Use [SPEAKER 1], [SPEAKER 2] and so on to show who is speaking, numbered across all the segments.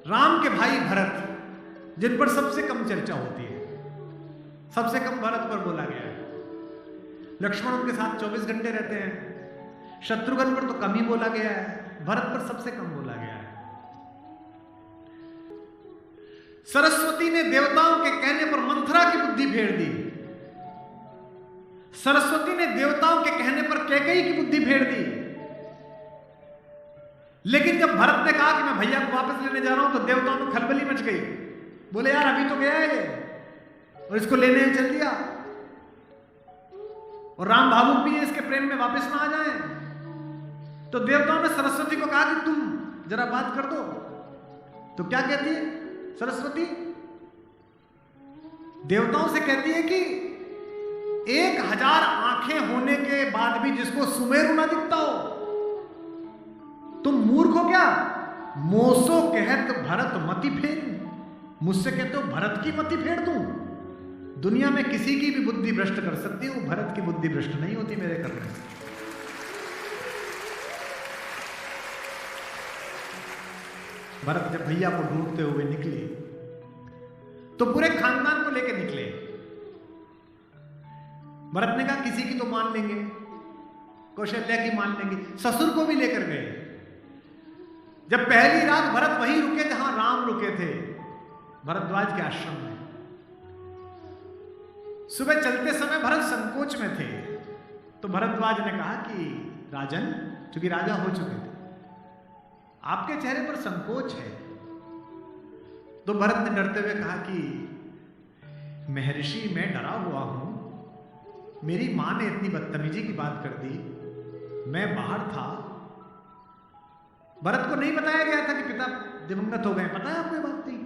[SPEAKER 1] राम के भाई भरत, जिन पर सबसे कम चर्चा होती है, सबसे कम भरत पर बोला गया है। लक्ष्मण उनके साथ 24 घंटे रहते हैं। शत्रुघ्न पर तो कम ही बोला गया है, भरत पर सबसे कम बोला गया है। सरस्वती ने देवताओं के कहने पर मंथरा की बुद्धि फेर दी। सरस्वती ने देवताओं के कहने पर कैकेयी की बुद्धि फेर दी। लेकिन जब भरत ने कहा कि मैं भैया को वापस लेने जा रहा हूं, तो देवताओं में खलबली मच गई। बोले यार अभी तो गया है ये, और इसको लेने चल दिया, और राम भावुक भी है, इसके प्रेम में वापस ना आ जाए। तो देवताओं ने सरस्वती को कहा कि तुम जरा बात कर दो। तो क्या कहती है सरस्वती? देवताओं से कहती है कि 1000 आंखें होने के बाद भी जिसको सुमेरु ना दिखता हो, तुम मूर्ख हो क्या? मोसो कहत भरत मति फेर, मुझसे कहते हो भरत की मति फेर दूं? दुनिया में किसी की भी बुद्धि भ्रष्ट कर सकती हूं, भरत की बुद्धि भ्रष्ट नहीं होती मेरे करने से। भरत जब भैया को ढूंढते हुए निकले, तो पूरे खानदान को लेकर निकले। भरत ने कहा किसी की तो मान लेंगे, कौशल्या की मान लेंगे, ससुर को भी लेकर गए। जब पहली रात भरत वहीं रुके जहां राम रुके थे, भरद्वाज के आश्रम में। सुबह चलते समय भरत संकोच में थे, तो भरद्वाज ने कहा कि राजन, चूंकि राजा हो चुके थे, आपके चेहरे पर संकोच है। तो भरत ने डरते हुए कहा कि महर्षि मैं डरा हुआ हूं, मेरी मां ने इतनी बदतमीजी की बात कर दी, मैं बाहर था। भरत को नहीं बताया गया था कि पिता दिवंगत हो गए, पता है आपको बात नहीं।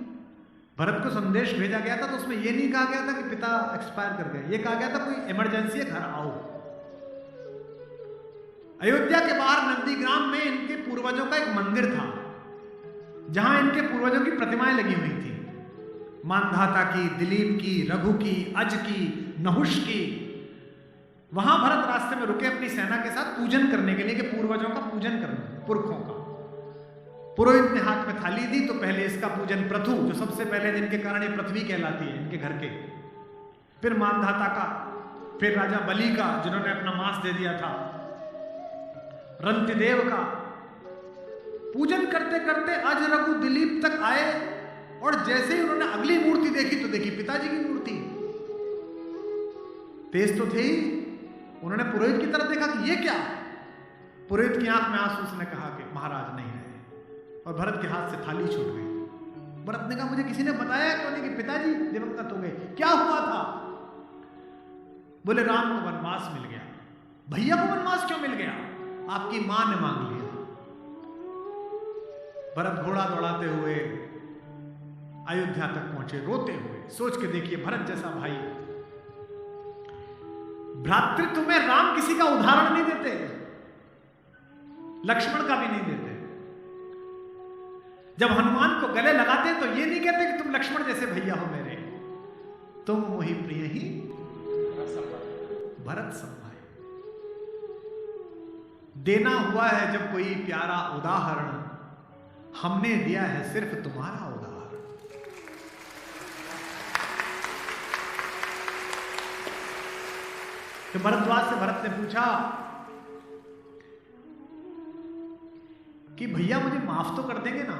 [SPEAKER 1] भरत को संदेश भेजा गया था तो उसमें यह नहीं कहा गया था कि पिता एक्सपायर कर गए, यह कहा गया था कोई इमरजेंसी है, घर आओ। अयोध्या के बाहर नंदीग्राम में इनके पूर्वजों का एक मंदिर था, जहां इनके पूर्वजों की प्रतिमाएं लगी हुई थी, मानधाता की, दिलीप की, रघु की, अज की, नहुष की। वहां भरत रास्ते में रुके अपनी सेना के साथ पूजन करने के लिए, कि पूर्वजों का पूजन करना, पुरखों का। पुरोहित ने हाथ में थाली दी, तो पहले इसका पूजन प्रथु, जो सबसे पहले जिनके कारण ये पृथ्वी कहलाती है, इनके घर के, फिर मानधाता का, फिर राजा बलि का जिन्होंने अपना मांस दे दिया था, रंतिदेव का। पूजन करते करते अज, रघु, दिलीप तक आए, और जैसे ही उन्होंने अगली मूर्ति देखी तो देखी पिताजी की मूर्ति। तेज तो थे ही, उन्होंने पुरोहित की तरफ देखा कि ये क्या? पुरोहित की आंख में आंसू, उसने कहा कि महाराज नहीं रहे, और भरत के हाथ से थाली छूट गई। भरत ने कहा मुझे किसी ने बताया क्यों नहीं कि पिताजी दिवंगत हो गए, क्या हुआ था? बोले राम को वनवास मिल गया। भैया को वनवास क्यों मिल गया? आपकी मां ने मांग लिया। भरत घोड़ा दौड़ाते हुए अयोध्या तक पहुंचे, रोते हुए। सोच के देखिए, भरत जैसा भाई, भ्रातृत्व में राम किसी का उदाहरण नहीं देते, लक्ष्मण का भी नहीं देते। जब हनुमान को गले लगाते तो ये नहीं कहते कि तुम लक्ष्मण जैसे भैया हो मेरे, तुम मोहि प्रिय ही भरत संभाए। देना हुआ है जब कोई प्यारा उदाहरण, हमने दिया है सिर्फ तुम्हारा उदाहरण। तो भरद्वाज से भरत ने पूछा कि भैया मुझे माफ तो कर देंगे ना,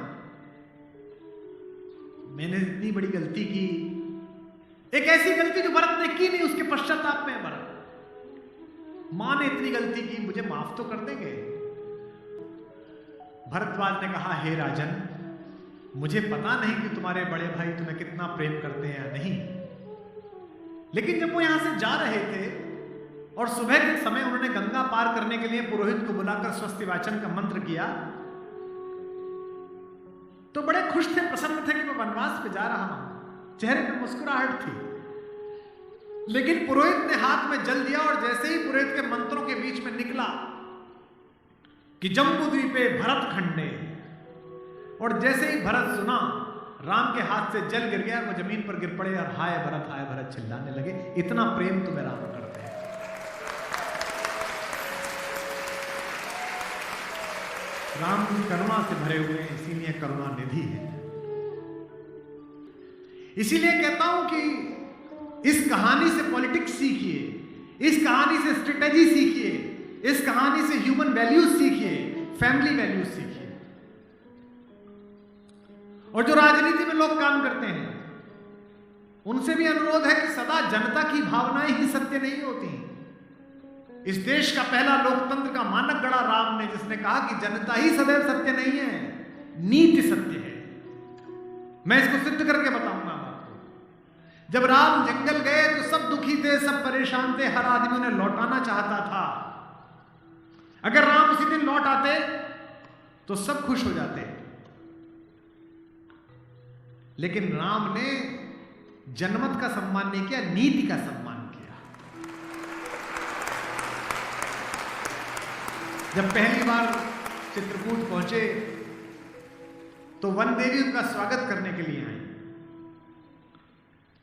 [SPEAKER 1] मैंने इतनी बड़ी गलती की, एक ऐसी गलती जो भरत ने की नहीं, उसके पश्चाताप में है भरत। मां ने इतनी गलती की, मुझे माफ तो कर देंगे? भरद्वाज ने कहा हे राजन, मुझे पता नहीं कि तुम्हारे बड़े भाई तुम्हें कितना प्रेम करते हैं या नहीं, लेकिन जब वो यहां से जा रहे थे और सुबह के समय उन्होंने गंगा पार करने के लिए पुरोहित को बुलाकर स्वस्ति वाचन का मंत्र किया, तो बड़े खुश थे, प्रसन्न थे कि मैं वनवास पे जा रहा हूं, चेहरे पे मुस्कुराहट थी। लेकिन पुरोहित ने हाथ में जल दिया, और जैसे ही पुरोहित के मंत्रों के बीच में निकला कि जम्बूद्वीपे भरत खंडे, और जैसे ही भरत सुना, राम के हाथ से जल गिर गया, वो जमीन पर गिर पड़े और हाय भरत चिल्लाने लगे। इतना प्रेम तुम्हें राम करते हैं। राम करुणा से भरे हुए, इसीलिए करुणा निधि है। इसीलिए कहता हूं कि इस कहानी से पॉलिटिक्स सीखिए, इस कहानी से स्ट्रेटेजी सीखिए, इस कहानी से ह्यूमन वैल्यूज सीखिए, फैमिली वैल्यूज सीखिए। और जो राजनीति में लोग काम करते हैं उनसे भी अनुरोध है कि सदा जनता की भावनाएं ही सत्य नहीं होती। इस देश का पहला लोकतंत्र का मानक गढ़ा राम ने, जिसने कहा कि जनता ही सदैव सत्य नहीं है, नीति सत्य है। मैं इसको सिद्ध करके बताऊंगा आपको। जब राम जंगल गए तो सब दुखी थे, सब परेशान थे, हर आदमी उन्हें लौटाना चाहता था। अगर राम उसी दिन लौट आते तो सब खुश हो जाते, लेकिन राम ने जनमत का सम्मान नहीं किया, नीति का सम्मान किया। जब पहली बार चित्रकूट पहुंचे तो वन देवी उनका स्वागत करने के लिए आई।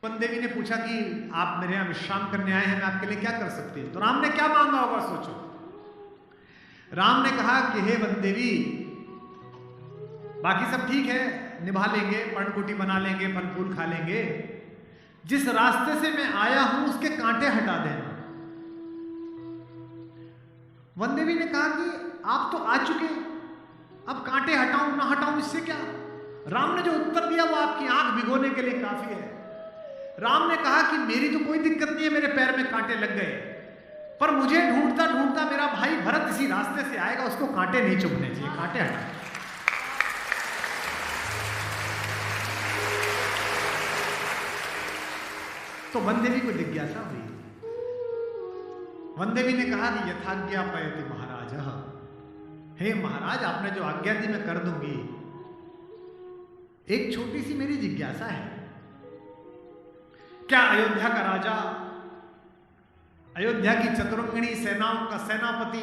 [SPEAKER 1] वन देवी ने पूछा कि आप मेरे यहां विश्राम करने आए हैं, मैं आपके लिए क्या कर सकती हूं। तो राम ने क्या मांगा होगा सोचो। राम ने कहा कि हे वन देवी, बाकी सब ठीक है, निभा लेंगे, पर्णकुटी बना लेंगे, फल फूल खा लेंगे, जिस रास्ते से मैं आया हूं उसके कांटे हटा देना। वन देवी ने कहा कि आप तो आ चुके, अब कांटे हटाऊं ना हटाऊं इससे क्या। राम ने जो उत्तर दिया वो आपकी आंख भिगोने के लिए काफी है। राम ने कहा कि मेरी तो कोई दिक्कत नहीं है, मेरे पैर में कांटे लग गए, पर मुझे ढूंढता ढूंढता मेरा भाई भरत इसी रास्ते से आएगा, उसको कांटे नहीं चुभने चाहिए, कांटे हटा। तो वन देवी को जिज्ञासा हुई। वन देवी ने कहा कि यथाज्ञा पयति महाराज, हे महाराज, आपने जो आज्ञा दी मैं कर दूंगी। एक छोटी सी मेरी जिज्ञासा है, क्या अयोध्या का राजा, अयोध्या की चतुरंगिणी सेनाओं का सेनापति,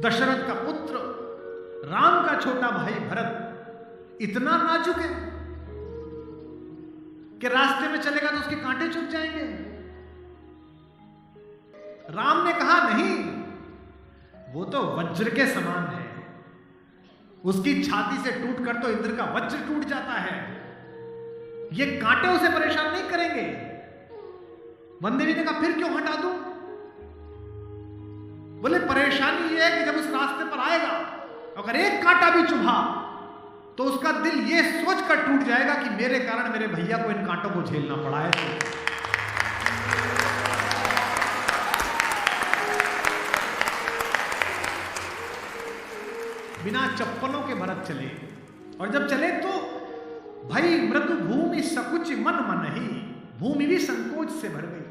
[SPEAKER 1] दशरथ का पुत्र, राम का छोटा भाई भरत इतना नाजुक है कि रास्ते में चलेगा तो उसके कांटे चुभ जाएंगे? राम ने कहा नहीं, वो तो वज्र के समान है, उसकी छाती से टूटकर तो इंद्र का वज्र टूट जाता है, ये कांटे उसे परेशान नहीं करेंगे। वन देवी ने कहा फिर क्यों हटा दूं? बोले परेशानी ये है कि जब उस रास्ते पर आएगा अगर एक कांटा भी चुभा तो उसका दिल ये सोचकर टूट जाएगा कि मेरे कारण मेरे भैया को इन कांटों को झेलना पड़ा है। बिना चप्पलों के भरत चले, और जब चले तो भाई मृदु भूमि सकुच मन मन ही, भूमि भी संकोच से भर गई।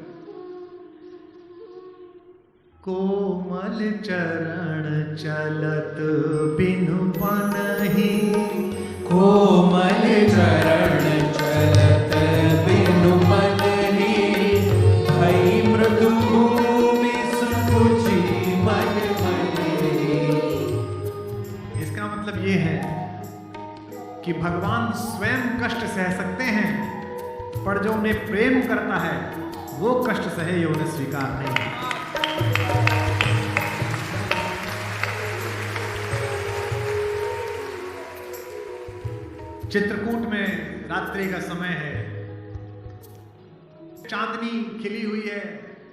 [SPEAKER 1] कोमल चरण चलत बिनु बनहि,
[SPEAKER 2] कोमल चरण चलत बिनु बनहि, भई मृदु भूमि सकुचि मन मनहि।
[SPEAKER 1] इसका मतलब ये है कि भगवान स्वयं कष्ट सह सकते हैं, पर जो उन्हें प्रेम करता है वो कष्ट सहे ये उन्हें स्वीकार नहीं है। चित्रकूट में रात्रि का समय है, चांदनी खिली हुई है,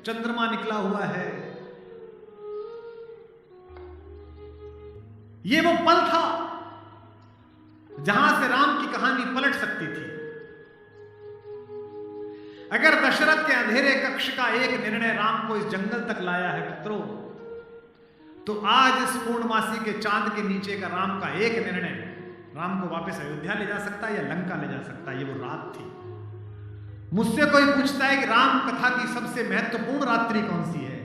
[SPEAKER 1] चंद्रमा निकला हुआ है। ये वो पल था जहां से राम की कहानी पलट सकती थी। अगर दशरथ के अंधेरे कक्ष का एक निर्णय राम को इस जंगल तक लाया है मित्रों, तो आज इस पूर्णमासी के चांद के नीचे का राम का एक निर्णय राम को वापस अयोध्या ले जा सकता है या लंका ले जा सकता है। ये वो रात थी। मुझसे कोई पूछता है कि राम कथा की सबसे महत्वपूर्ण रात्रि कौन सी है?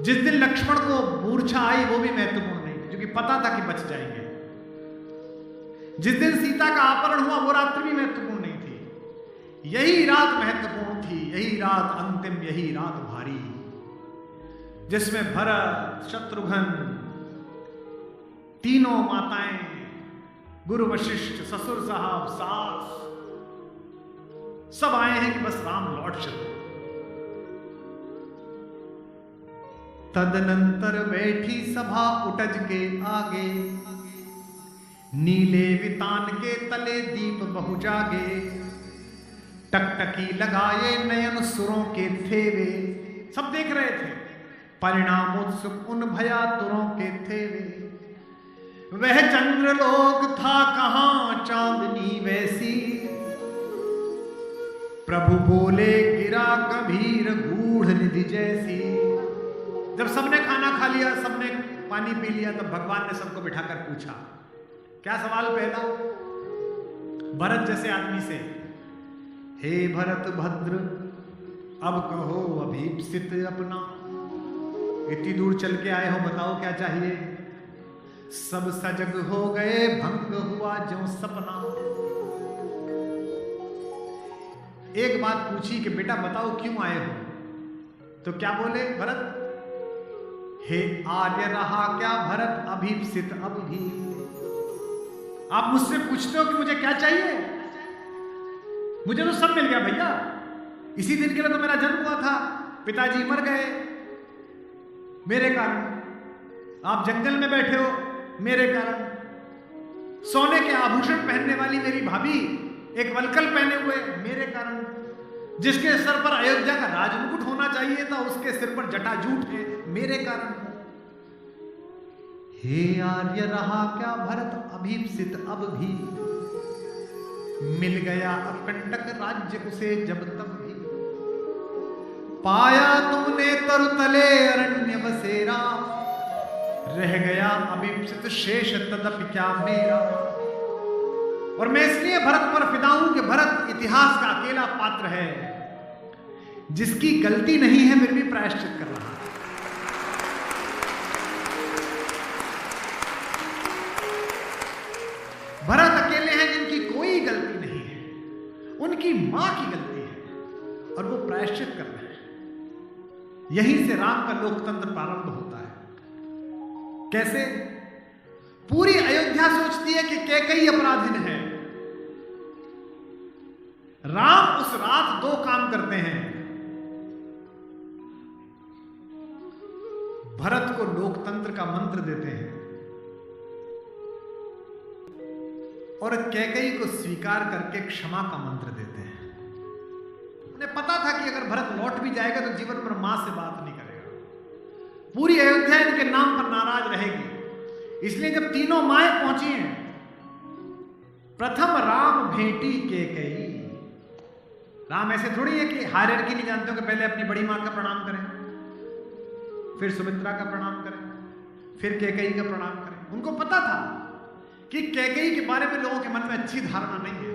[SPEAKER 1] जिस दिन लक्ष्मण को मूर्छा आई वो भी महत्वपूर्ण नहीं थी, क्योंकि पता था कि बच जाएंगे। जिस दिन सीता का अपहरण हुआ वो रात्रि भी महत्वपूर्ण नहीं थी। यही रात महत्वपूर्ण थी, यही रात अंतिम, यही रात भारी, जिसमें भरत, शत्रुघ्न, तीनों माताएं, गुरु वशिष्ठ, ससुर साहब, सास, सब आए हैं कि बस राम लौट चलो। तदनंतर बैठी सभा उटज के आगे, नीले वितान के तले दीप बहु जागे। टकटकी लगाए नयन सुरों के थे वे, सब देख रहे थे। परिणाम उत्सुक उन भया तुरों के थे वे, वह चंद्रलोक था कहां चांदनी वैसी। प्रभु बोले गिरा गंभीर गूढ़ निधि जैसी। जब सबने खाना खा लिया, सबने पानी पी लिया, तब भगवान ने सबको बिठाकर पूछा। क्या सवाल पहला? भरत जैसे आदमी से, हे भरत भद्र, अब कहो अभीप्सित अपना। इतनी दूर चल के आए हो, बताओ क्या चाहिए? सब सजग हो गए, भंग हुआ जो सपना। एक बात पूछी कि बेटा बताओ क्यों आए हो? तो क्या बोले भरत? हे आर्य रहा क्या भरत अभीप्सित अब भी। आप मुझसे पूछते हो कि मुझे क्या चाहिए? मुझे तो सब मिल गया भैया। इसी दिन के लिए तो मेरा जन्म हुआ था, पिताजी मर गए मेरे कारण। आप जंगल में बैठे हो मेरे कारण। सोने के आभूषण पहनने वाली मेरी भाभी एक वलकल पहने हुए मेरे कारण। जिसके सर पर अयोध्या का राजमुकुट होना चाहिए था, उसके सिर पर जटाजूट है मेरे कारण। हे आर्य रहा क्या भरत अभीप्सित अब भी। मिल गया अकंटक राज्य उसे जब तब भी। पाया तुमने तरुतले अरण्य बसेरा। रह गया अभीप्सित शेष तदपि क्या मेरा। और मैं इसलिए भरत पर फिदा हूं कि भरत इतिहास का अकेला पात्र है जिसकी गलती नहीं है, फिर भी प्रायश्चित कर रहा है। भरत अकेले हैं जिनकी कोई गलती नहीं है, उनकी मां की गलती है और वो प्रायश्चित कर रहे हैं। यहीं से राम का लोकतंत्र प्रारंभ होता है। कैसे? पूरी अयोध्या सोचती है कि कैकेयी अपराधीन है। राम उस रात दो काम करते हैं। भरत को लोकतंत्र का मंत्र देते हैं और कैकेयी को स्वीकार करके क्षमा का मंत्र देते हैं। उन्हें पता था कि अगर भरत लौट भी जाएगा तो जीवन भर मां से बात नहीं करेगा। पूरी अयोध्या इनके नाम पर नाराज रहेगी। इसलिए जब तीनों माएं पहुंची हैं, प्रथम राम भेंटी कैकेयी। राम ऐसे थोड़ी है कि हायरार्की नहीं जानते हो कि पहले अपनी बड़ी मां का प्रणाम करें, फिर सुमित्रा का प्रणाम करें, फिर कैकेयी का प्रणाम करें। उनको पता था कि कैकेयी के बारे में लोगों के मन में अच्छी धारणा नहीं है।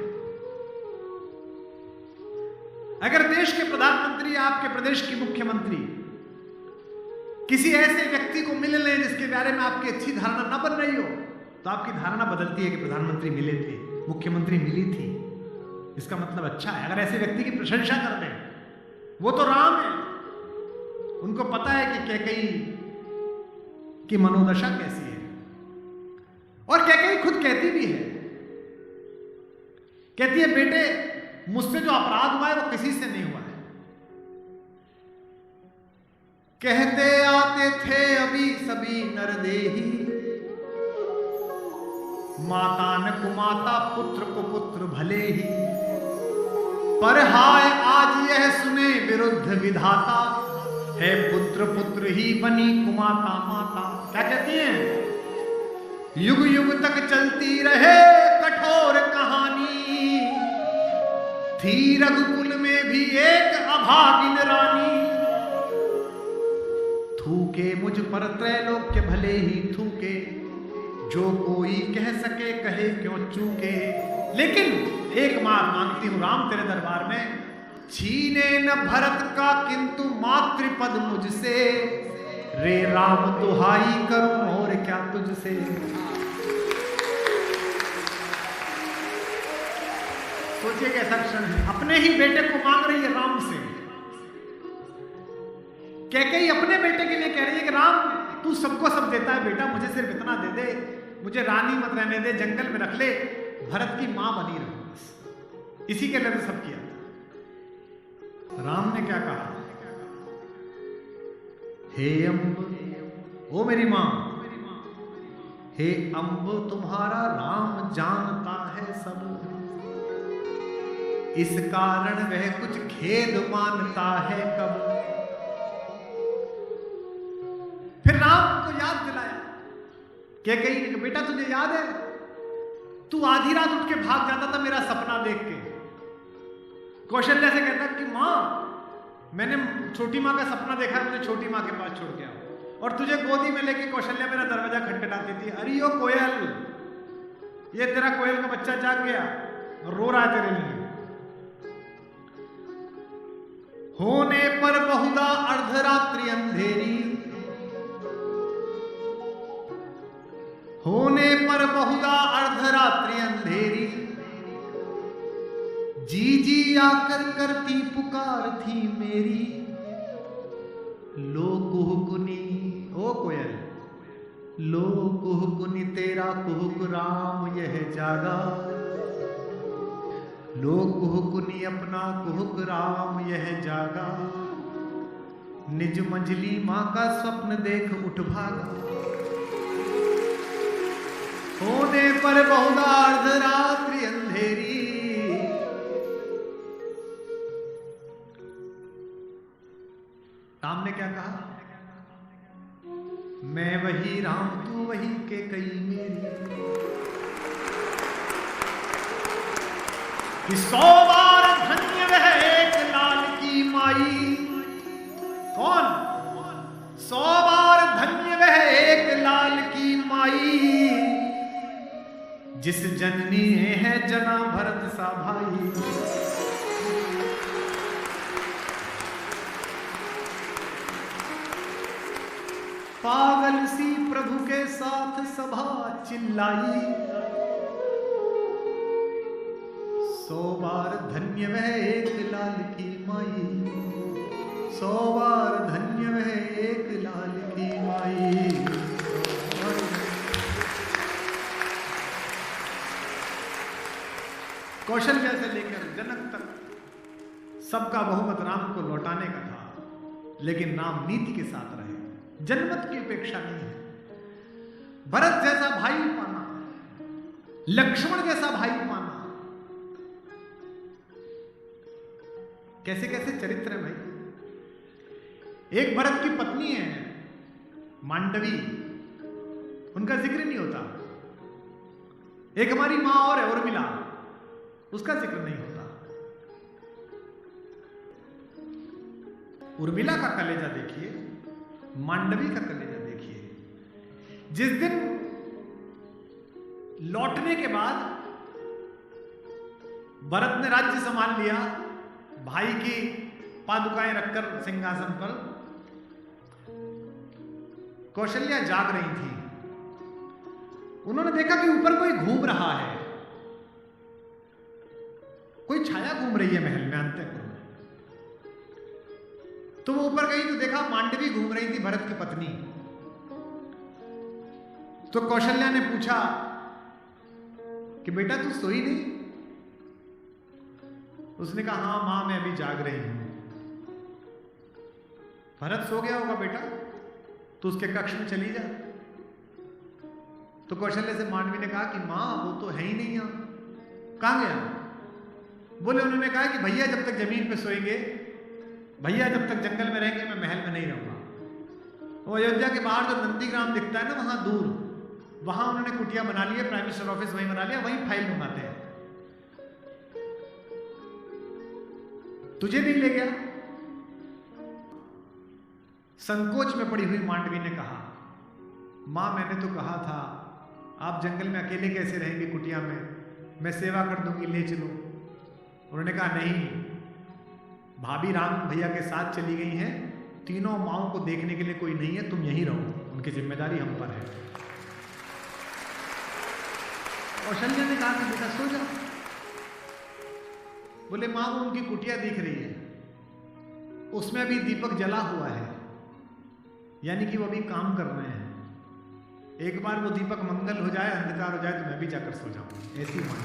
[SPEAKER 1] अगर देश के प्रधानमंत्री, आपके प्रदेश की मुख्यमंत्री किसी ऐसे व्यक्ति को मिल लें जिसके बारे में आपकी अच्छी धारणा न बन रही हो, तो आपकी धारणा बदलती है कि प्रधानमंत्री मिले थे, मुख्यमंत्री मिली थी, इसका मतलब अच्छा है। अगर ऐसे व्यक्ति की प्रशंसा कर दें, वो तो राम है। उनको पता है कि कैकेयी की मनोदशा कैसी है। और कैकेयी खुद कहती भी है, कहती है बेटे मुझसे जो अपराध हुआ है वो किसी से नहीं हुआ है। कहते आते थे अभी सभी नरदेही, माता न कुमाता पुत्र को पुत्र भले ही। पर हाय आज यह सुने विरुद्ध विधाता, है पुत्र पुत्र ही बनी कुमाता माता। क्या कहती हैं? युग युग तक चलती रहे कठोर कहानी, थी रघुकुल में भी एक अभागिन रानी। थूके मुझ पर त्रैलोक्य भले ही थूके, जो कोई कह सके कहे क्यों चूके। लेकिन एक मार मांगती हूं राम तेरे दरबार में, छीने न भरत का किंतु मातृपद मुझसे। रे राम दुहाई करूं और क्या तुझसे। सोचिए कैसा क्षण है, अपने ही बेटे को मांग रही है राम से। कैकेयी अपने बेटे के लिए कह रही है कि राम तू सबको सब देता है बेटा, मुझे सिर्फ इतना दे दे, मुझे रानी मत रहने दे, जंगल में रख ले, भरत की मां बनी रहो बस। इसी के लिए सब किया। राम ने क्या कहा? हे अम्ब, ओ मेरी मां, हे अम्ब तुम्हारा राम जानता है सब। इस कारण वह कुछ खेद मानता है कब। फिर राम को याद दिलाया क्या कही, बेटा तुझे याद है तू आधी रात उठ के भाग जाता था मेरा सपना देख के। कौशल्या से कहता कि मां मैंने छोटी मां का सपना देखा है, मुझे छोटी मां के पास छोड़ के आओ। और तुझे गोदी में लेके कौशल्या मेरा दरवाजा खटखटाती थी, अरे यो कोयल, ये तेरा कोयल का बच्चा जाग गया और रो रहा है तेरे लिए। होने पर बहुधा अर्धरात्रि अंधेरी, होने पर बहुधा अर्धरात्रि अंधेरी, जी जी आकर करती पुकार थी मेरी। लो कुहुकुनी, ओ कोयल, लो कुहुकुनी तेरा कुहुक राम यह जागा। लो कुहुकुनी अपना कुहुक राम यह जागा। निज मंजली मां का स्वप्न देख उठ भागा। होने पर बहुधा अर्धरात्रि अंधेरी। राम ने क्या कहा, मैं वही राम तू वही के कई मेरी। कि 100 बार धन्य वह एक लाल की माई। कौन? 100 बार धन्य वह एक लाल की माई, जिस जननी है जना भरत सा भाई। पागल सी प्रभु के साथ सभा चिल्लाई। 100 बार धन्य वह एक लाल की माई। 100 बार धन्य वह एक लाल की माई। कौशल्या से लेकर जनक तक सबका बहुमत राम को लौटाने का था, लेकिन राम नीति के साथ रहे, जनमत की अपेक्षा नहीं है। भरत जैसा भाई पाना, लक्ष्मण जैसा भाई पाना, कैसे कैसे चरित्र है भाई। एक भरत की पत्नी है मांडवी, उनका जिक्र नहीं होता। एक हमारी मां और है उर्मिला, उसका जिक्र नहीं होता। उर्मिला का कलेजा देखिए, मांडवी का कलेजा देखिए। जिस दिन लौटने के बाद भरत ने राज्य संभाल लिया, भाई की पादुकाएं रखकर सिंहासन पर, कौशल्या जाग रही थी। उन्होंने देखा कि ऊपर कोई घूम रहा है, कोई छाया घूम रही है महल में अंतःपुर में। तो वो ऊपर गई तो देखा मांडवी घूम रही थी, भरत की पत्नी। तो कौशल्या ने पूछा कि बेटा तू सोई नहीं? उसने कहा हां मां मैं अभी जाग रही हूं। भरत सो गया होगा बेटा, तो उसके कक्ष में चली जा। तो कौशल्या से मांडवी ने कहा कि मां वो तो है ही नहीं यहां, कहां गया? बोले उन्होंने कहा कि भैया जब तक जमीन पे सोएंगे, भैया जब तक जंगल में रहेंगे, मैं महल में नहीं रहूंगा। वो अयोध्या के बाहर जो नंदीग्राम दिखता है ना, वहां दूर, वहां उन्होंने कुटिया बना लिया, प्राइम मिनिस्टर ऑफिस वहीं बना लिया, वहीं फाइल मंगाते हैं। तुझे नहीं ले गया? संकोच में पड़ी हुई मांडवी ने कहा मां मैंने तो कहा था आप जंगल में अकेले कैसे रहेंगे कुटिया में, मैं सेवा कर दूंगी, ले चलो। उन्होंने कहा नहीं, भाभी राम भैया के साथ चली गई हैं, तीनों माओं को देखने के लिए कोई नहीं है, तुम यहीं रहो, उनकी जिम्मेदारी हम पर है। कौशल्या ने कहा कि बेटा सो जाओ। बोले मां वो उनकी कुटिया दिख रही है, उसमें अभी दीपक जला हुआ है, यानी कि वो अभी काम कर रहे हैं। एक बार वो दीपक मंगल हो जाए, अंधकार हो जाए तो मैं भी जाकर सो जाऊं, ऐसी मां।